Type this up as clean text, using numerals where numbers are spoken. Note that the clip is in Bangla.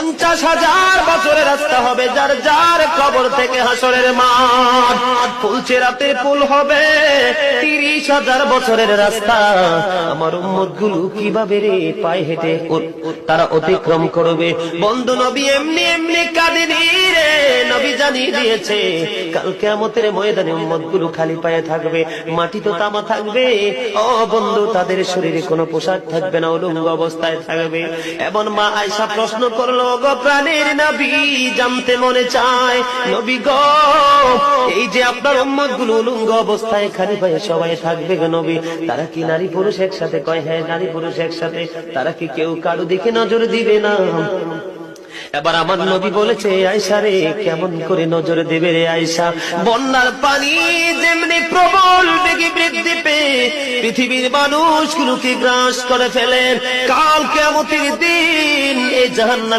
50,000 বছরের রাস্তা হবে যার যার কবর থেকে হাসরের মাঠ। ফুলচেরাতে পুল হবে 30,000 বছরের রাস্তা। আমার উম্মতগুলো কিভাবে রে পায়ে হেঁটে তারা অতিক্রম করবে? বন্ধু নবী এমনি এমনি কাঁদেনি রে, নবী জানিয়ে দিয়েছে কাল কিয়ামতের ময়দানে উম্মতগুলো খালি পায়ে থাকবে, মাটি তো তামা থাকবে। ও বন্ধু, তাদের শরীরে কোনো পোশাক থাকবে না, উলঙ্গ অবস্থায় থাকবে। এবং মা আয়েশা প্রশ্ন করলো, গো প্রাণের নবী, জানতে মনে চায় নবী গো, এই যে আপনার উম্মতগুলো উলঙ্গ অবস্থায় খালি পায়ে সবাই থাকবে গো নবী, তারা কি নারী পুরুষ একসাথে? কয় হ্যাঁ, নারী পুরুষ একসাথে। তারা কি কেউ কারো দিকে নজর দিবে না? এবার আমার নবী বলেছে, আয়েশা রে, কেমন করে নজর দেবে রে আয়েশা? বন্যার পানি যেমনি প্রবল বেগে বৃদ্ধি পেয়ে পৃথিবীর মানুষগুলোকে গ্রাস করে ফেলেন, কাল কিয়ামতের দিন এই জাহান্নাম